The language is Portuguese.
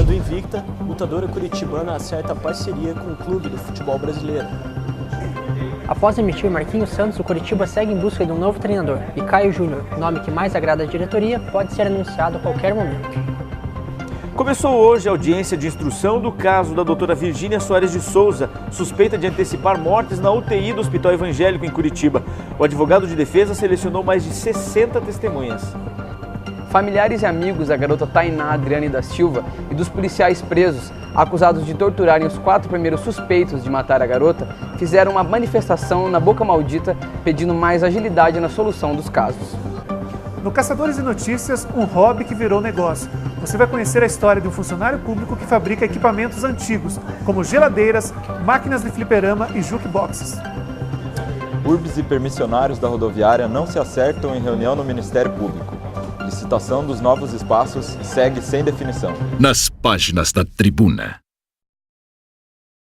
Ganhando invicta, lutadora curitibana acerta parceria com o clube do futebol brasileiro. Após demitir Marquinhos Santos, o Coritiba segue em busca de um novo treinador e Caio Júnior, nome que mais agrada à diretoria, pode ser anunciado a qualquer momento. Começou hoje a audiência de instrução do caso da doutora Virgínia Soares de Souza, suspeita de antecipar mortes na UTI do Hospital Evangélico em Curitiba. O advogado de defesa selecionou mais de 60 testemunhas. Familiares e amigos da garota Tainá Adriane da Silva e dos policiais presos, acusados de torturarem os 4 primeiros suspeitos de matar a garota, fizeram uma manifestação na Boca Maldita pedindo mais agilidade na solução dos casos. No Caçadores de Notícias, um hobby que virou negócio. Você vai conhecer a história de um funcionário público que fabrica equipamentos antigos, como geladeiras, máquinas de fliperama e jukeboxes. Urbs e permissionários da rodoviária não se acertam em reunião no Ministério Público. Licitação dos novos espaços segue sem definição. Nas páginas da Tribuna.